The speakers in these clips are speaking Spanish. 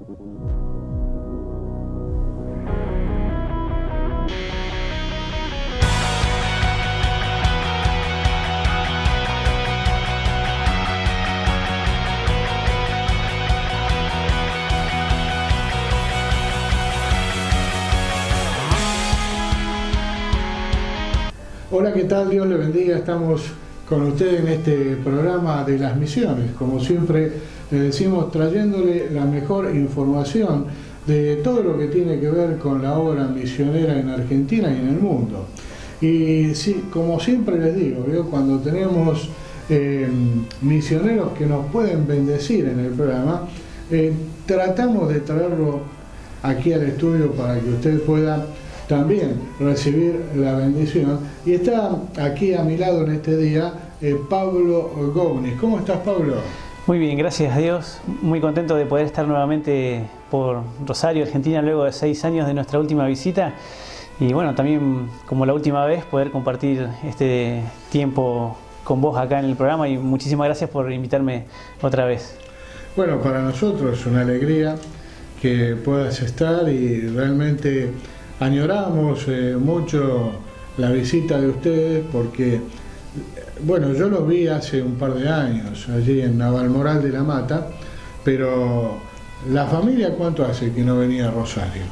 Hola, ¿qué tal? Dios le bendiga. Estamos con usted en este programa de las misiones. Como siempre le decimos, trayéndole la mejor información de todo lo que tiene que ver con la obra misionera en Argentina y en el mundo. Y sí, como siempre les digo, cuando tenemos misioneros que nos pueden bendecir en el programa, tratamos de traerlo aquí al estudio para que usted pueda también recibir la bendición. Y está aquí a mi lado en este día Pablo Gounis. ¿Cómo estás, Pablo? Muy bien, gracias a Dios. Muy contento de poder estar nuevamente por Rosario, Argentina, luego de 6 años de nuestra última visita. Y bueno, también como la última vez, poder compartir este tiempo con vos acá en el programa, y muchísimas gracias por invitarme otra vez. Bueno, para nosotros es una alegría que puedas estar, y realmente añoramos mucho la visita de ustedes, porque bueno, yo los vi hace un par de años allí en Navalmoral de la Mata, pero la familia, ¿cuánto hace que no venía a Rosario?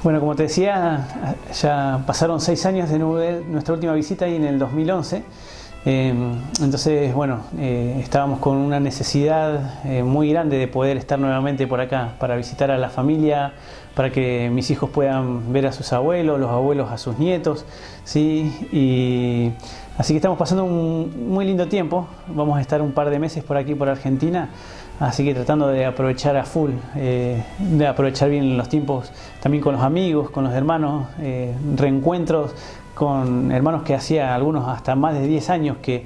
Bueno, como te decía, ya pasaron 6 años de nuestra última visita, ahí en el 2011. Entonces, bueno, estábamos con una necesidad muy grande de poder estar nuevamente por acá para visitar a la familia, para que mis hijos puedan ver a sus abuelos, los abuelos a sus nietos, ¿sí? Y así que estamos pasando un muy lindo tiempo. Vamos a estar un par de meses por aquí, por Argentina, así que tratando de aprovechar a full, de aprovechar bien los tiempos también con los amigos, con los hermanos, reencuentros con hermanos que hacía algunos hasta más de 10 años que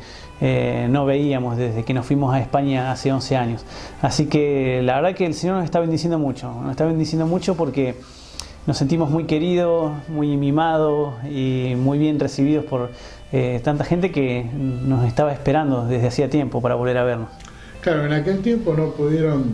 no veíamos desde que nos fuimos a España hace 11 años. Así que la verdad que el Señor nos está bendiciendo mucho porque nos sentimos muy queridos, muy mimados y muy bien recibidos por tanta gente que nos estaba esperando desde hacía tiempo para volver a vernos. Claro, en aquel tiempo no pudieron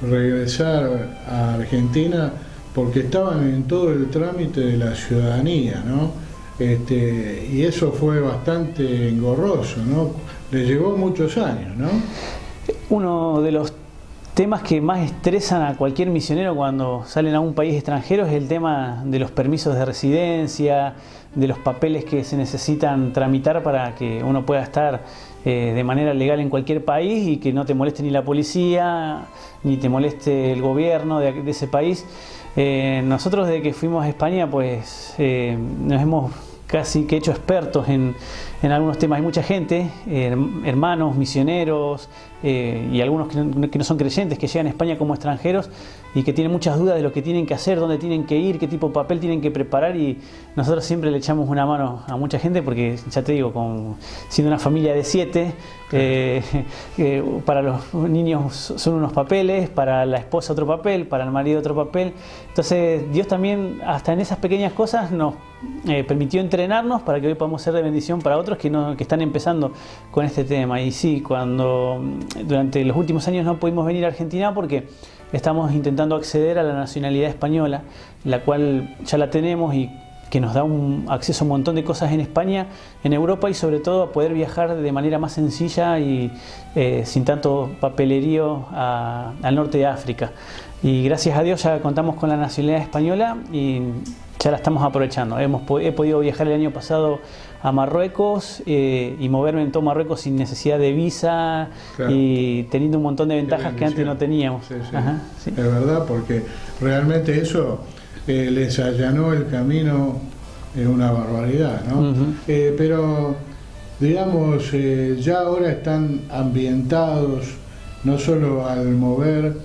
regresar a Argentina porque estaban en todo el trámite de la ciudadanía, ¿no? Y eso fue bastante engorroso, ¿no? Les llevó muchos años, ¿no? Uno de los temas que más estresan a cualquier misionero cuando salen a un país extranjero es el tema de los permisos de residencia, de los papeles que se necesitan tramitar para que uno pueda estar de manera legal en cualquier país y que no te moleste ni la policía, ni te moleste el gobierno de ese país. Nosotros desde que fuimos a España pues nos hemos casi que hecho expertos en algunos temas. Hay mucha gente, hermanos, misioneros y algunos que no son creyentes, que llegan a España como extranjeros y que tienen muchas dudas de lo que tienen que hacer, dónde tienen que ir, qué tipo de papel tienen que preparar, y nosotros siempre le echamos una mano a mucha gente porque, ya te digo, siendo una familia de 7, para los niños son unos papeles, para la esposa otro papel, para el marido otro papel. Entonces Dios también hasta en esas pequeñas cosas nos permitió entrenarnos para que hoy podamos ser de bendición para otros que están empezando con este tema. Y sí, durante los últimos años no pudimos venir a Argentina porque estamos intentando acceder a la nacionalidad española, la cual ya la tenemos y que nos da un acceso a un montón de cosas en España, en Europa, y sobre todo a poder viajar de manera más sencilla y sin tanto papelerío al norte de África. Y gracias a Dios ya contamos con la nacionalidad española y ya la estamos aprovechando. He podido viajar el año pasado a Marruecos y moverme en todo Marruecos sin necesidad de visa, claro, y teniendo un montón de ventajas que antes no teníamos. Sí, sí. Ajá, sí. Es verdad, porque realmente eso les allanó el camino, es una barbaridad, ¿no? Pero digamos, ya ahora están ambientados no solo al mover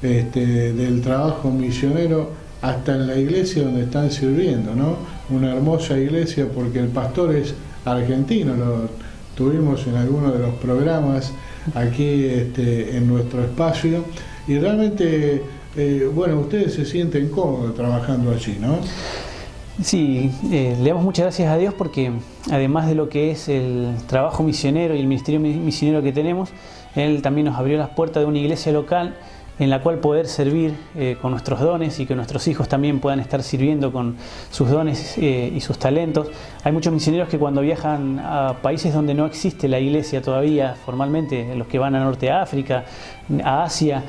del trabajo misionero, hasta en la iglesia donde están sirviendo, ¿no? Una hermosa iglesia, porque el pastor es argentino, lo tuvimos en alguno de los programas aquí en nuestro espacio, y realmente, bueno, ustedes se sienten cómodos trabajando allí, ¿no? Sí, le damos muchas gracias a Dios porque además de lo que es el trabajo misionero y el ministerio misionero que tenemos, Él también nos abrió las puertas de una iglesia local en la cual poder servir con nuestros dones y que nuestros hijos también puedan estar sirviendo con sus dones y sus talentos. Hay muchos misioneros que cuando viajan a países donde no existe la iglesia todavía formalmente, los que van a Norte de África, a Asia,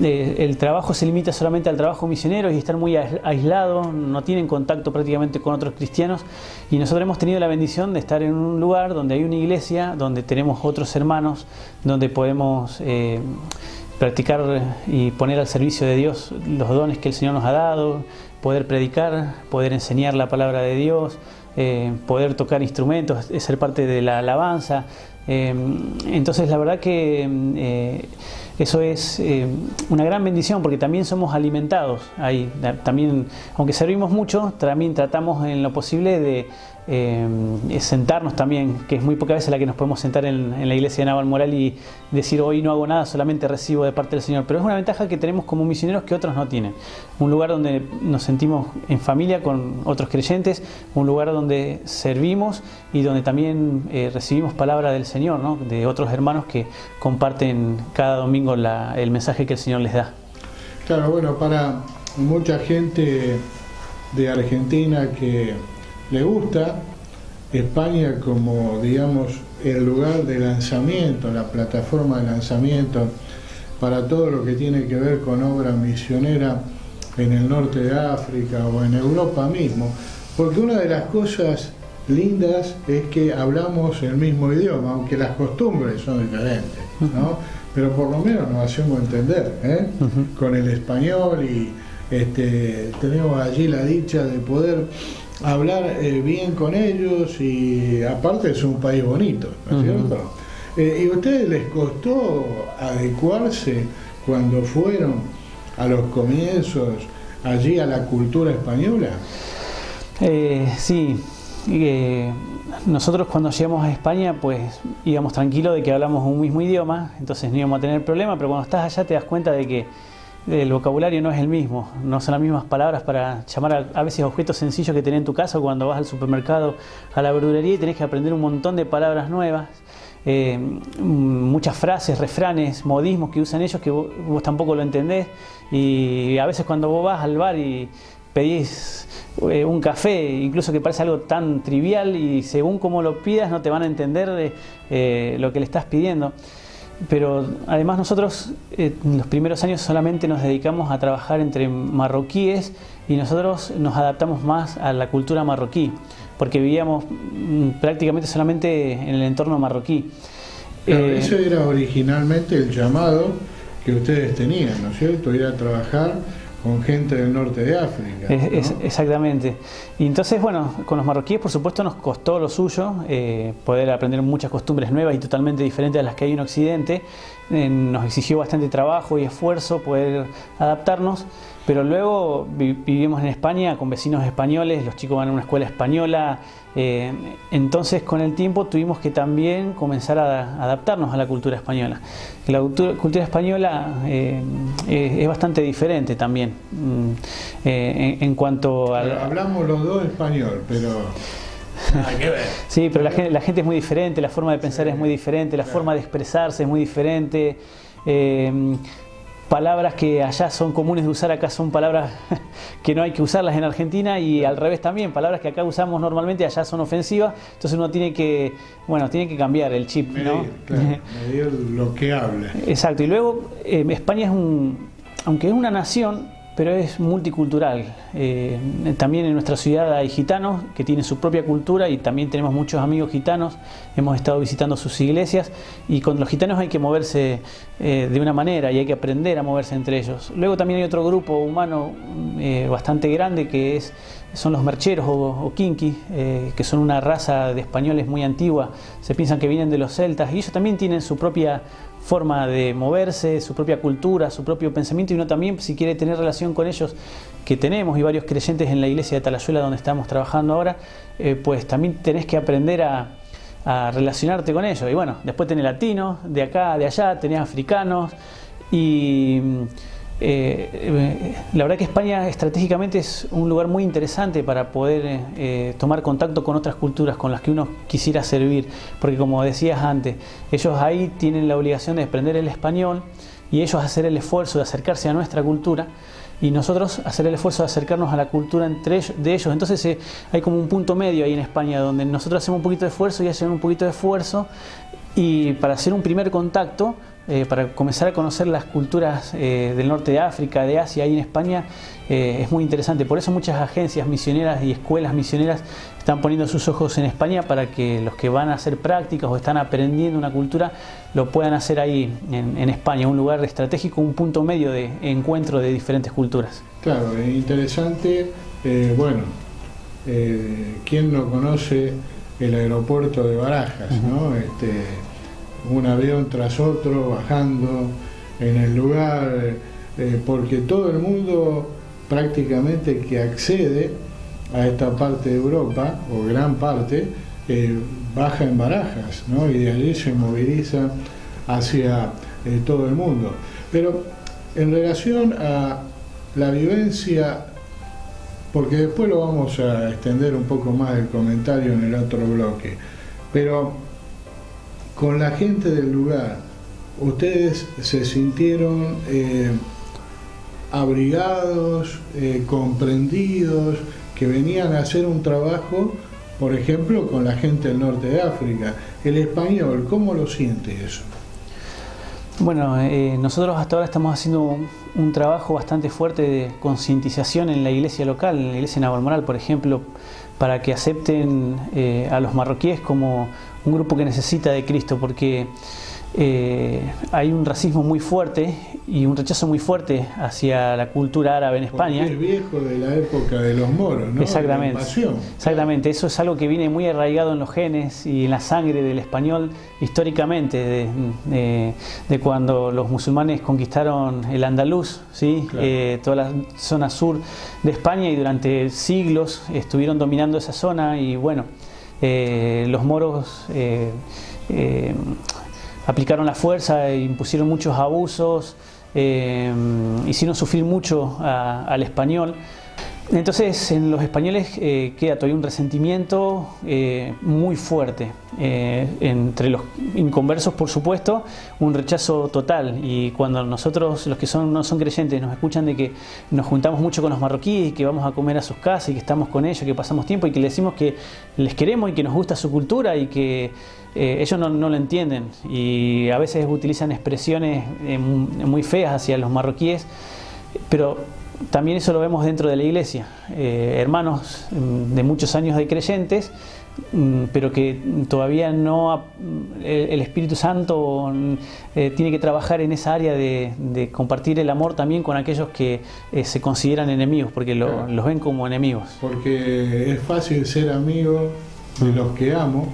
el trabajo se limita solamente al trabajo misionero y estar muy aislados, no tienen contacto prácticamente con otros cristianos, y nosotros hemos tenido la bendición de estar en un lugar donde hay una iglesia, donde tenemos otros hermanos, donde podemos practicar y poner al servicio de Dios los dones que el Señor nos ha dado, poder predicar, poder enseñar la palabra de Dios, poder tocar instrumentos, ser parte de la alabanza. Entonces la verdad que eso es una gran bendición, porque también somos alimentados ahí. También, aunque servimos mucho, también tratamos en lo posible de sentarnos también, que es muy pocas veces la que nos podemos sentar en la iglesia de Naval Moral y decir hoy no hago nada, solamente recibo de parte del Señor. Pero es una ventaja que tenemos como misioneros que otros no tienen. Un lugar donde nos sentimos en familia con otros creyentes, un lugar donde servimos y donde también recibimos palabra del Señor, ¿no? De otros hermanos que comparten cada domingo el mensaje que el Señor les da. Claro, bueno, para mucha gente de Argentina que le gusta España como, digamos, el lugar de lanzamiento, la plataforma de lanzamiento para todo lo que tiene que ver con obra misionera en el norte de África o en Europa mismo, porque una de las cosas lindas es que hablamos el mismo idioma, aunque las costumbres son diferentes, ¿no? Pero por lo menos nos hacemos entender, ¿eh? Con el español, y tenemos allí la dicha de poder hablar bien con ellos, y aparte es un país bonito, ¿no es cierto? ¿Y a ustedes les costó adecuarse cuando fueron a los comienzos allí a la cultura española? Sí. Nosotros cuando llegamos a España pues íbamos tranquilos de que hablamos un mismo idioma, entonces no íbamos a tener problema, pero cuando estás allá te das cuenta de que el vocabulario no es el mismo, no son las mismas palabras para llamar a veces objetos sencillos que tenés en tu casa, o cuando vas al supermercado, a la verdulería, y tenés que aprender un montón de palabras nuevas, muchas frases, refranes, modismos que usan ellos que vos tampoco lo entendés, y a veces cuando vos vas al bar y pedís un café, incluso que parece algo tan trivial, y según cómo lo pidas no te van a entender lo que le estás pidiendo. Pero además nosotros en los primeros años solamente nos dedicamos a trabajar entre marroquíes, y nosotros nos adaptamos más a la cultura marroquí, porque vivíamos prácticamente solamente en el entorno marroquí. Claro, eso era originalmente el llamado que ustedes tenían, ¿no es cierto? Ir a trabajar con gente del norte de África, ¿no? Exactamente. Y entonces, bueno, con los marroquíes por supuesto nos costó lo suyo, poder aprender muchas costumbres nuevas y totalmente diferentes a las que hay en Occidente. Nos exigió bastante trabajo y esfuerzo poder adaptarnos, pero luego vivimos en España con vecinos españoles, los chicos van a una escuela española, entonces con el tiempo tuvimos que también comenzar a adaptarnos a la cultura española. La cultura española es bastante diferente también en cuanto a... Hablamos los dos español, pero... Nada que ver. Sí, pero la gente es muy diferente, la forma de pensar es muy diferente, la forma de expresarse es muy diferente. Palabras que allá son comunes de usar, acá son palabras que no hay que usarlas en Argentina, y al revés también, palabras que acá usamos normalmente allá son ofensivas, entonces uno tiene que cambiar el chip, ¿no? Medir lo que habla. Exacto, y luego España aunque es una nación, pero es multicultural. También en nuestra ciudad hay gitanos que tienen su propia cultura, y también tenemos muchos amigos gitanos, hemos estado visitando sus iglesias, y con los gitanos hay que moverse de una manera, y hay que aprender a moverse entre ellos. Luego también hay otro grupo humano bastante grande que son los mercheros o kinki, que son una raza de españoles muy antigua, se piensan que vienen de los celtas, y ellos también tienen su propia forma de moverse, su propia cultura, su propio pensamiento, y uno también, si quiere tener relación con ellos, que tenemos, y varios creyentes en la iglesia de Talayuela donde estamos trabajando ahora, pues también tenés que aprender a relacionarte con ellos. Y bueno, después tenés latinos, de acá, de allá, tenés africanos, y la verdad que España estratégicamente es un lugar muy interesante para poder tomar contacto con otras culturas con las que uno quisiera servir, porque como decías antes, ellos ahí tienen la obligación de aprender el español, y ellos hacer el esfuerzo de acercarse a nuestra cultura y nosotros hacer el esfuerzo de acercarnos a la cultura de ellos. Entonces hay como un punto medio ahí en España donde nosotros hacemos un poquito de esfuerzo y hacen un poquito de esfuerzo, y para hacer un primer contacto, para comenzar a conocer las culturas del norte de África, de Asia, ahí en España, es muy interesante. Por eso muchas agencias misioneras y escuelas misioneras están poniendo sus ojos en España, para que los que van a hacer prácticas o están aprendiendo una cultura lo puedan hacer ahí en España, un lugar estratégico, un punto medio de encuentro de diferentes culturas. Claro, es interesante. ¿Quién no conoce el aeropuerto de Barajas, ¿no? Un avión tras otro bajando en el lugar, porque todo el mundo prácticamente que accede a esta parte de Europa, o gran parte, baja en Barajas, ¿no? Y de allí se moviliza hacia todo el mundo. Pero en relación a la vivencia, porque después lo vamos a extender un poco más el comentario en el otro bloque, pero con la gente del lugar, ¿ustedes se sintieron abrigados, comprendidos, que venían a hacer un trabajo, por ejemplo, con la gente del norte de África? El español, ¿cómo lo siente eso? Bueno, nosotros hasta ahora estamos haciendo un trabajo bastante fuerte de concientización en la iglesia local, en la iglesia de Navalmoral, por ejemplo, para que acepten a los marroquíes como un grupo que necesita de Cristo, porque hay un racismo muy fuerte y un rechazo muy fuerte hacia la cultura árabe en España. Porque es viejo de la época de los moros, ¿no? Exactamente. De la invasión. Exactamente, eso es algo que viene muy arraigado en los genes y en la sangre del español históricamente, de cuando los musulmanes conquistaron el Andaluz, ¿sí? Claro. Toda la zona sur de España, y durante siglos estuvieron dominando esa zona, y bueno, los moros aplicaron la fuerza e impusieron muchos abusos, hicieron sufrir mucho al español. Entonces en los españoles queda todavía un resentimiento muy fuerte, entre los inconversos, por supuesto, un rechazo total. Y cuando nosotros, los que no son creyentes, nos escuchan de que nos juntamos mucho con los marroquíes, que vamos a comer a sus casas y que estamos con ellos, que pasamos tiempo, y que les decimos que les queremos y que nos gusta su cultura, y que ellos no lo entienden, y a veces utilizan expresiones muy feas hacia los marroquíes, pero también eso lo vemos dentro de la iglesia, hermanos de muchos años de creyentes, pero que todavía no, el Espíritu Santo tiene que trabajar en esa área de compartir el amor también con aquellos que se consideran enemigos, porque los ven como enemigos. Porque es fácil ser amigo de los que amo,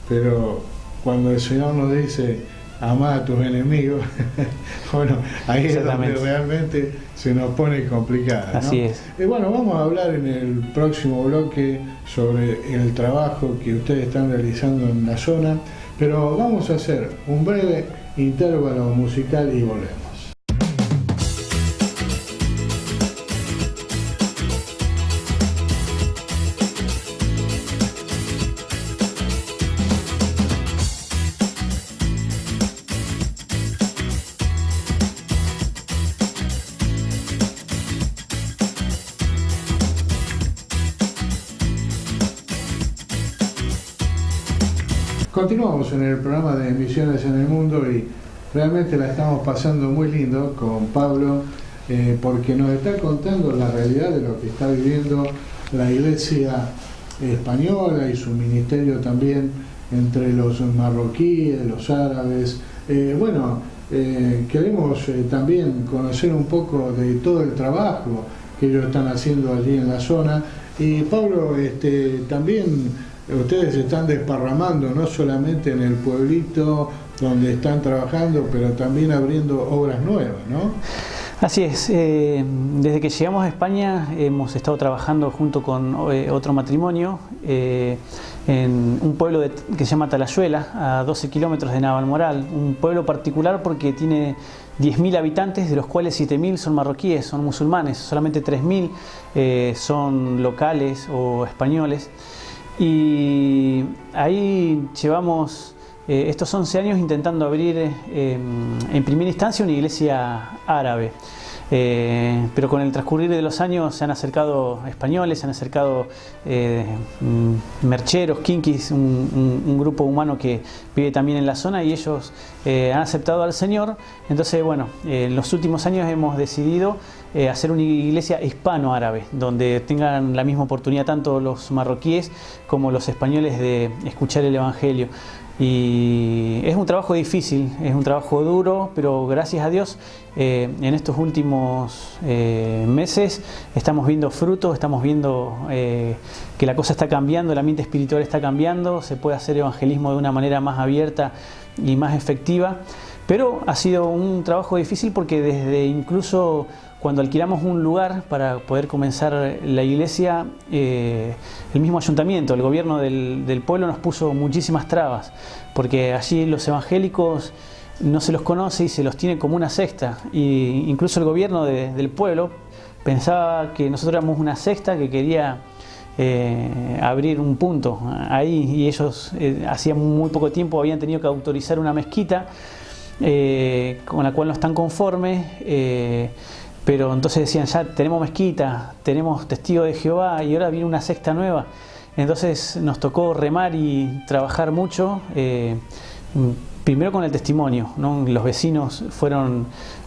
pero cuando el Señor nos dice amá a tus enemigos, bueno, ahí es donde realmente se nos pone complicada, ¿no? Así es. Bueno, vamos a hablar en el próximo bloque sobre el trabajo que ustedes están realizando en la zona, pero vamos a hacer un breve intervalo musical y volvemos. Continuamos en el programa de Misiones en el Mundo, y realmente la estamos pasando muy lindo con Pablo, porque nos está contando la realidad de lo que está viviendo la iglesia española y su ministerio también entre los marroquíes, los árabes. Queremos también conocer un poco de todo el trabajo que ellos están haciendo allí en la zona. Y Pablo, también ustedes se están desparramando no solamente en el pueblito donde están trabajando, pero también abriendo obras nuevas, ¿no? Así es. Desde que llegamos a España hemos estado trabajando junto con otro matrimonio en un pueblo que se llama Talayuela, a 12 kilómetros de Navalmoral. Un pueblo particular porque tiene 10.000 habitantes, de los cuales 7.000 son marroquíes, son musulmanes. Solamente 3.000 son locales o españoles. Y ahí llevamos estos 11 años intentando abrir en primera instancia una iglesia árabe. Pero con el transcurrir de los años se han acercado españoles, se han acercado mercheros, quinquis, un grupo humano que vive también en la zona, y ellos han aceptado al Señor. Entonces, bueno, en los últimos años hemos decidido hacer una iglesia hispano-árabe, donde tengan la misma oportunidad tanto los marroquíes como los españoles de escuchar el Evangelio. Y es un trabajo difícil, es un trabajo duro, pero gracias a Dios en estos últimos meses estamos viendo frutos, estamos viendo que la cosa está cambiando, el ambiente espiritual está cambiando, se puede hacer evangelismo de una manera más abierta y más efectiva. Pero ha sido un trabajo difícil porque desde incluso cuando alquilamos un lugar para poder comenzar la iglesia, el mismo ayuntamiento, el gobierno del pueblo nos puso muchísimas trabas, porque allí los evangélicos no se los conoce y se los tiene como una secta, y incluso el gobierno del pueblo pensaba que nosotros éramos una secta que quería abrir un punto ahí, y ellos hacía muy poco tiempo habían tenido que autorizar una mezquita con la cual no están conformes, pero entonces decían, ya tenemos mezquita, tenemos testigos de Jehová y ahora viene una secta nueva. Entonces nos tocó remar y trabajar mucho, primero con el testimonio, ¿no? Los vecinos fueron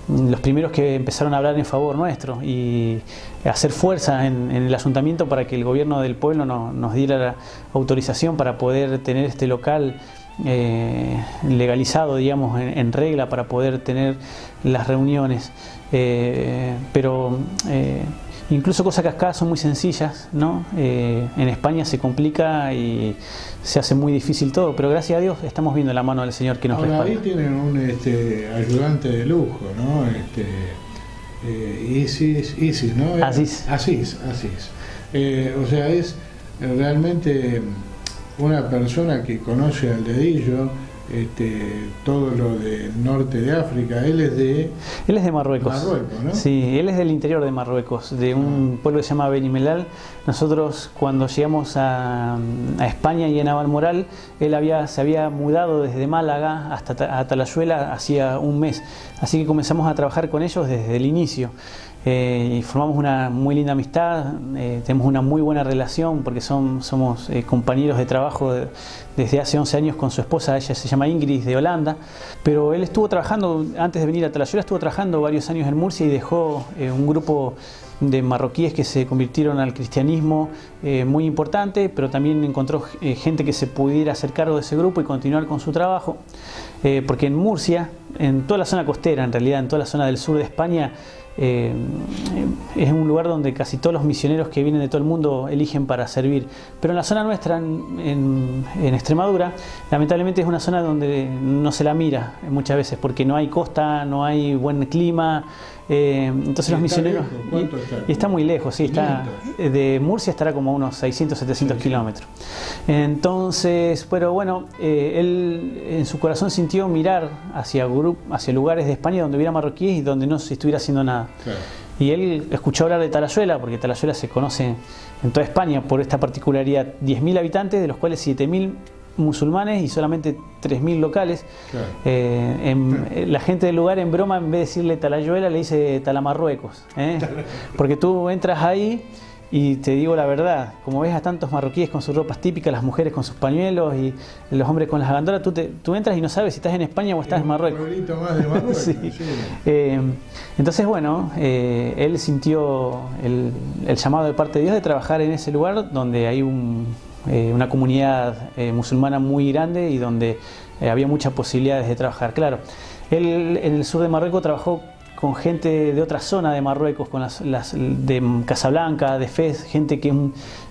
los primeros que empezaron a hablar en favor nuestro y hacer fuerza en el ayuntamiento para que el gobierno del pueblo nos diera la autorización para poder tener este local legalizado, digamos, en regla, para poder tener las reuniones. Pero incluso cosas que acá son muy sencillas, ¿no? En España se complica y se hace muy difícil todo, pero gracias a Dios estamos viendo la mano del Señor que nos respalda. Ahí tienen un ayudante de lujo, ¿no? Isis, ¿no? Asís. O sea, es realmente una persona que conoce al dedillo todo lo del norte de África. Él es de Marruecos. ¿No? Sí, él es del interior de Marruecos, de un pueblo que se llama Beni Mellal. Nosotros cuando llegamos a España y en Navalmoral, él se había mudado desde Málaga hasta Talayuela hacía un mes, así que comenzamos a trabajar con ellos desde el inicio. Y formamos una muy linda amistad, tenemos una muy buena relación porque somos compañeros de trabajo desde hace 11 años con su esposa. Ella se llama Ingrid, de Holanda, pero él estuvo trabajando, antes de venir a Talayuela, estuvo trabajando varios años en Murcia y dejó un grupo de marroquíes que se convirtieron al cristianismo muy importante, pero también encontró gente que se pudiera hacer cargo de ese grupo y continuar con su trabajo, porque en Murcia, en toda la zona costera, en realidad en toda la zona del sur de España, es un lugar donde casi todos los misioneros que vienen de todo el mundo eligen para servir, pero en la zona nuestra, en Extremadura, lamentablemente es una zona donde no se la mira muchas veces porque no hay costa, no hay buen clima, entonces los misioneros y está muy lejos, sí, está de Murcia, estará como a unos 600, 700 kilómetros. Entonces, pero bueno, él en su corazón sintió mirar hacia lugares de España donde hubiera marroquíes y donde no se estuviera haciendo nada. Claro. Y él escuchó hablar de Talayuela, porque Talayuela se conoce en toda España por esta particularidad: 10.000 habitantes, de los cuales 7.000 musulmanes y solamente 3.000 locales. Claro. La gente del lugar, en broma, en vez de decirle Talayuela, le dice Talamarruecos, porque tú entras ahí y te digo la verdad, como ves a tantos marroquíes con sus ropas típicas, las mujeres con sus pañuelos y los hombres con las gandolas, tú entras y no sabes si estás en España o estás en Marruecos. Un pueblito más de Marruecos. Sí. Sí. Entonces, bueno, él sintió el llamado de parte de Dios de trabajar en ese lugar donde hay una comunidad musulmana muy grande y donde había muchas posibilidades de trabajar. Claro, él en el sur de Marruecos trabajó con gente de otra zona de Marruecos, con las de Casablanca, de Fez, gente que es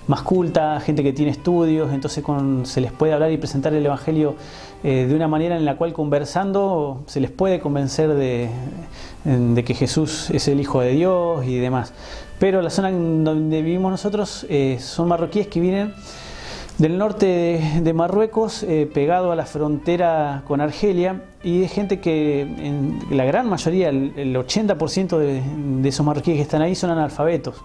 más culta, gente que tiene estudios, entonces se les puede hablar y presentar el Evangelio de una manera en la cual, conversando, se les puede convencer de que Jesús es el Hijo de Dios y demás. Pero la zona en donde vivimos nosotros son marroquíes que vienen del norte de Marruecos, pegado a la frontera con Argelia, y es gente que, en la gran mayoría, el 80% de esos marroquíes que están ahí son analfabetos.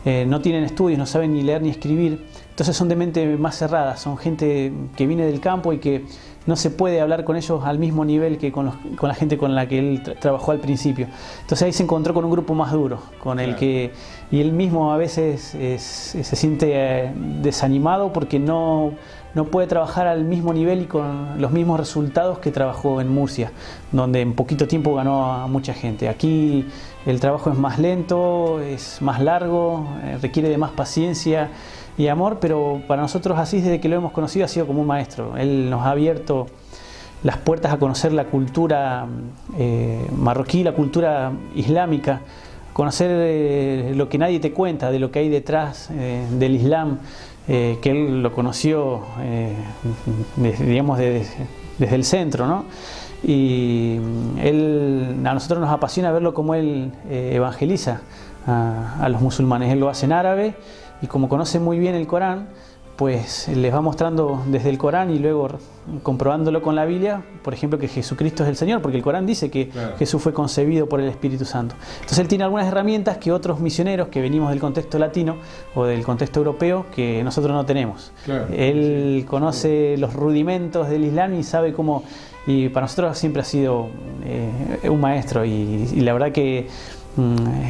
No tienen estudios, no saben ni leer ni escribir, entonces son de mente más cerrada, son gente que viene del campo y que no se puede hablar con ellos al mismo nivel que con la gente con la que él trabajó al principio. Entonces ahí se encontró con un grupo más duro, con el que, y él mismo a veces se siente desanimado porque no puede trabajar al mismo nivel y con los mismos resultados que trabajó en Murcia, donde en poquito tiempo ganó a mucha gente. Aquí el trabajo es más lento, es más largo, requiere de más paciencia y amor, pero para nosotros Asís, desde que lo hemos conocido, ha sido como un maestro. Él nos ha abierto las puertas a conocer la cultura marroquí, la cultura islámica, conocer lo que nadie te cuenta, de lo que hay detrás del Islam, que él lo conoció, digamos, desde el centro, ¿no? Y a nosotros nos apasiona verlo como él evangeliza a los musulmanes. Él lo hace en árabe y como conoce muy bien el Corán, pues les va mostrando desde el Corán y luego comprobándolo con la Biblia, por ejemplo, que Jesucristo es el Señor, porque el Corán dice que Jesús fue concebido por el Espíritu Santo. Entonces él tiene algunas herramientas que otros misioneros que venimos del contexto latino o del contexto europeo que nosotros no tenemos. Él conoce los rudimentos del Islam y sabe cómo, y para nosotros siempre ha sido un maestro y la verdad que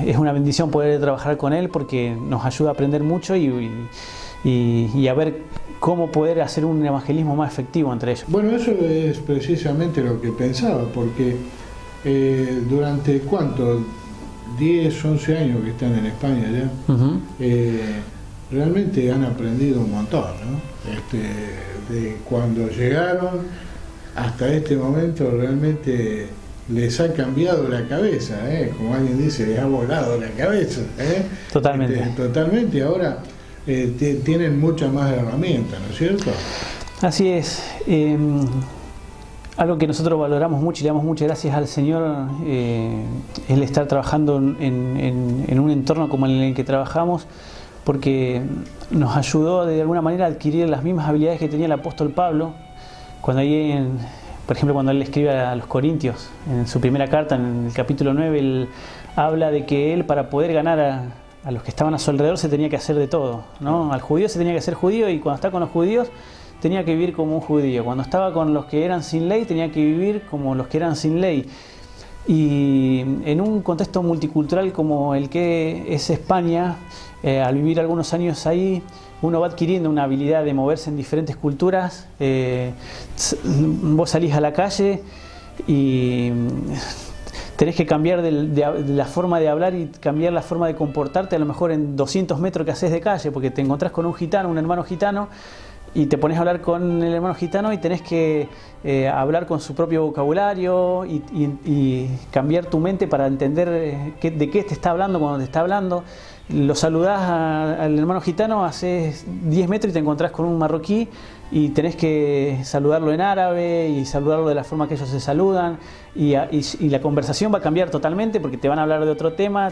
es una bendición poder trabajar con él porque nos ayuda a aprender mucho y a ver cómo poder hacer un evangelismo más efectivo entre ellos. Bueno, eso es precisamente lo que pensaba, porque durante ¿cuánto? 10, 11 años que están en España ya, realmente han aprendido un montón, ¿no? De cuando llegaron hasta este momento realmente les ha cambiado la cabeza, como alguien dice, les ha volado la cabeza. Totalmente. Totalmente, ahora tienen muchas más herramientas, ¿no es cierto? Así es. Algo que nosotros valoramos mucho y le damos muchas gracias al Señor es el estar trabajando en un entorno como en el que trabajamos, porque nos ayudó de alguna manera a adquirir las mismas habilidades que tenía el apóstol Pablo, cuando por ejemplo, cuando él escribe a los Corintios, en su primera carta, en el capítulo 9, él habla de que él, para poder ganar a los que estaban a su alrededor, se tenía que hacer de todo, ¿no? Al judío se tenía que hacer judío, y cuando está con los judíos tenía que vivir como un judío. Cuando estaba con los que eran sin ley, tenía que vivir como los que eran sin ley. Y en un contexto multicultural como el que es España, al vivir algunos años ahí, uno va adquiriendo una habilidad de moverse en diferentes culturas. Vos salís a la calle y tenés que cambiar de la forma de hablar y cambiar la forma de comportarte, a lo mejor en 200 metros que haces de calle, porque te encontrás con un gitano, un hermano gitano, y te pones a hablar con el hermano gitano y tenés que hablar con su propio vocabulario y cambiar tu mente para entender de qué te está hablando cuando te está hablando. Lo saludás al hermano gitano, haces 10 metros y te encontrás con un marroquí y tenés que saludarlo en árabe y saludarlo de la forma que ellos se saludan, y la conversación va a cambiar totalmente porque te van a hablar de otro tema,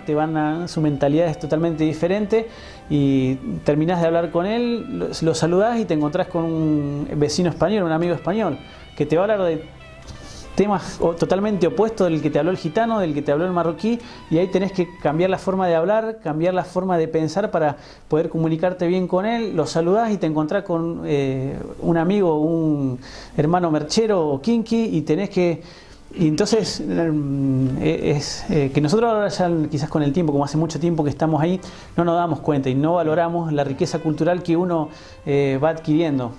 su mentalidad es totalmente diferente, y terminás de hablar con él, lo saludás y te encontrás con un vecino español, un amigo español, que te va a hablar de temas totalmente opuestos del que te habló el gitano, del que te habló el marroquí, y ahí tenés que cambiar la forma de hablar, cambiar la forma de pensar para poder comunicarte bien con él. Lo saludás y te encontrás con un amigo, un hermano merchero o kinky, y tenés que... Y entonces que nosotros ahora ya quizás con el tiempo, como hace mucho tiempo que estamos ahí, no nos damos cuenta y no valoramos la riqueza cultural que uno va adquiriendo,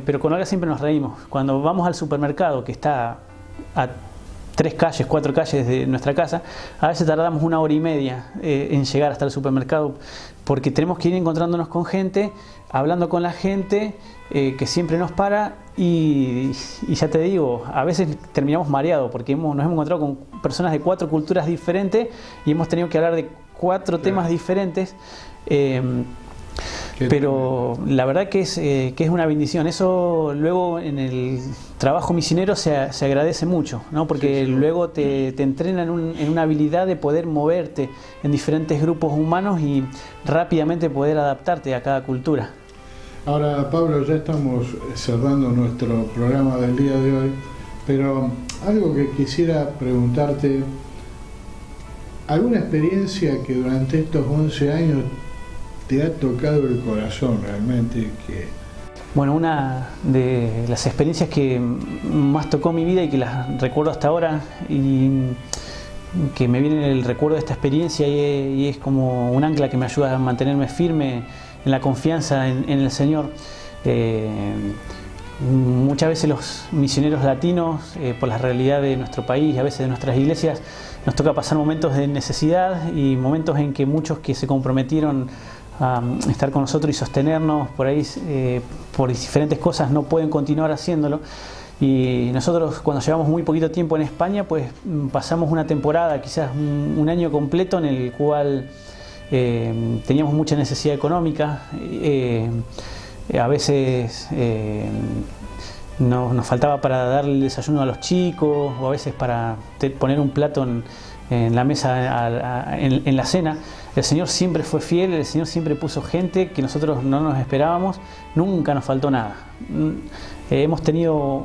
pero con Olga siempre nos reímos. Cuando vamos al supermercado, que está a 3 calles, 4 calles de nuestra casa, a veces tardamos 1 hora y media en llegar hasta el supermercado, porque tenemos que ir encontrándonos con gente, hablando con la gente que siempre nos para, y ya te digo, a veces terminamos mareados porque nos hemos encontrado con personas de 4 culturas diferentes y hemos tenido que hablar de 4 temas diferentes. Pero la verdad que es una bendición. Eso luego en el trabajo misionero se agradece mucho, ¿no? Porque luego te entrenan en una habilidad de poder moverte en diferentes grupos humanos y rápidamente poder adaptarte a cada cultura. Ahora, Pablo, ya estamos cerrando nuestro programa del día de hoy. pero algo que quisiera preguntarte, ¿alguna experiencia que durante estos 11 años te ha tocado el corazón realmente? Bueno, una de las experiencias que más tocó mi vida y que las recuerdo hasta ahora y que me viene el recuerdo de esta experiencia y es como un ancla que me ayuda a mantenerme firme en la confianza en el Señor. Muchas veces los misioneros latinos, por la realidad de nuestro país y a veces de nuestras iglesias, nos toca pasar momentos de necesidad y momentos en que muchos que se comprometieron a estar con nosotros y sostenernos por ahí por diferentes cosas no pueden continuar haciéndolo. Y nosotros, cuando llevamos muy poquito tiempo en España, pues pasamos una temporada, quizás un año completo, en el cual teníamos mucha necesidad económica. A veces nos faltaba para darle el desayuno a los chicos, o a veces para poner un plato en la mesa en la cena. El Señor siempre fue fiel, el Señor siempre puso gente que nosotros no nos esperábamos, nunca nos faltó nada. Hemos tenido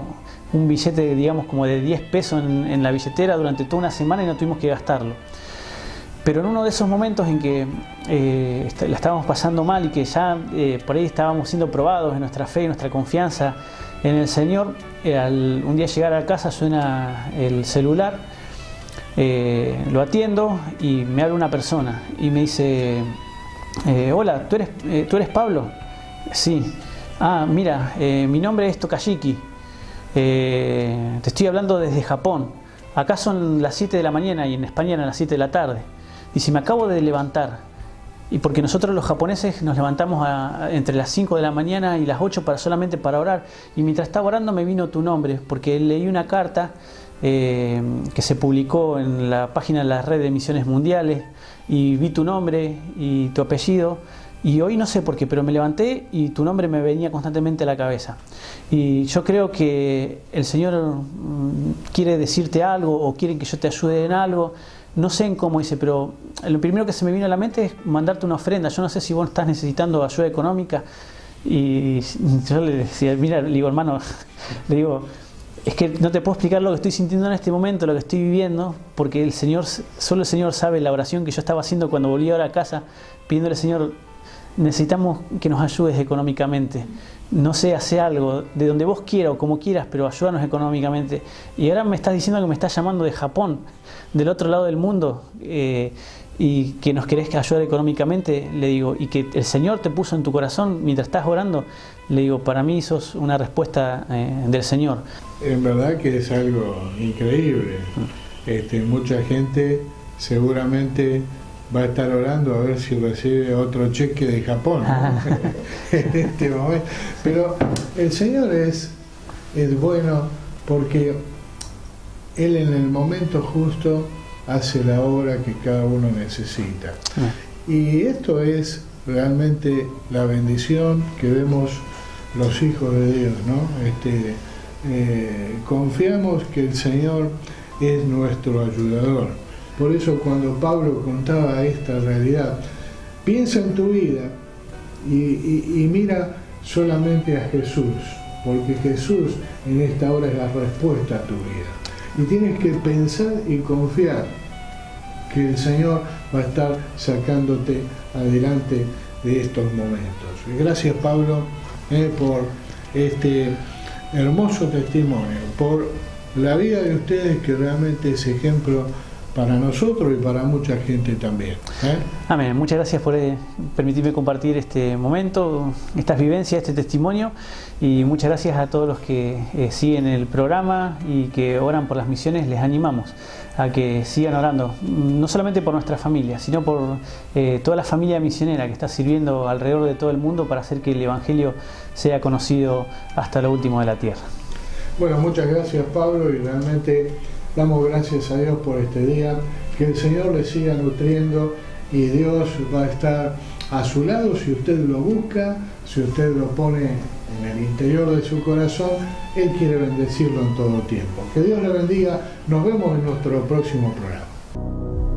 un billete, digamos, como de 10 pesos en la billetera durante toda una semana y no tuvimos que gastarlo. Pero en uno de esos momentos en que la estábamos pasando mal y que ya por ahí estábamos siendo probados en nuestra fe y nuestra confianza en el Señor, un día llegar a casa suena el celular, lo atiendo y me habla una persona y me dice: hola, ¿tú eres Pablo? Sí. Ah, mira, mi nombre es Tokayiki, te estoy hablando desde Japón. Acá son las 7 de la mañana y en España eran las 7 de la tarde. Dice: me acabo de levantar. Y porque nosotros los japoneses nos levantamos entre las 5 de la mañana y las 8 solamente para orar. Y mientras estaba orando me vino tu nombre, porque leí una carta que se publicó en la página de la Red de Misiones Mundiales y vi tu nombre y tu apellido. Y hoy no sé por qué, pero me levanté y tu nombre me venía constantemente a la cabeza. Y yo creo que el Señor quiere decirte algo o quiere que yo te ayude en algo. No sé en cómo dice, pero lo primero que se me vino a la mente es mandarte una ofrenda. Yo no sé si vos estás necesitando ayuda económica. Y yo le decía: mira, le digo, hermano, le digo, es que no te puedo explicar lo que estoy sintiendo en este momento, lo que estoy viviendo, porque el Señor, solo el Señor sabe la oración que yo estaba haciendo cuando volví ahora a casa, pidiéndole: Señor, necesitamos que nos ayudes económicamente. No sé, hace algo, de donde vos quieras o como quieras, pero ayúdanos económicamente. Y ahora me estás diciendo que me estás llamando de Japón, del otro lado del mundo, y que nos querés ayudar económicamente. Le digo, y que el Señor te puso en tu corazón mientras estás orando. Le digo, para mí sos una respuesta del Señor. En verdad que es algo increíble. Mucha gente seguramente va a estar orando a ver si recibe otro cheque de Japón, ¿no? En este momento. Pero el Señor es bueno, porque Él en el momento justo hace la obra que cada uno necesita. Y esto es realmente la bendición que vemos los hijos de Dios, ¿no? Confiamos que el Señor es nuestro ayudador. Por eso cuando Pablo contaba esta realidad, piensa en tu vida y mira solamente a Jesús, porque Jesús en esta hora es la respuesta a tu vida. Y tienes que pensar y confiar que el Señor va a estar sacándote adelante de estos momentos. Y gracias, Pablo, por este hermoso testimonio, por la vida de ustedes, que realmente es ejemplo para nosotros y para mucha gente también. Amén. Muchas gracias por permitirme compartir este momento, estas vivencias, este testimonio, y muchas gracias a todos los que siguen el programa y que oran por las misiones. Les animamos a que sigan orando, no solamente por nuestra familia, sino por toda la familia misionera que está sirviendo alrededor de todo el mundo para hacer que el Evangelio sea conocido hasta lo último de la tierra. Bueno, muchas gracias, Pablo, y realmente damos gracias a Dios por este día, que el Señor le siga nutriendo y Dios va a estar a su lado si usted lo busca, si usted lo pone en el interior de su corazón. Él quiere bendecirlo en todo tiempo. Que Dios le bendiga. Nos vemos en nuestro próximo programa.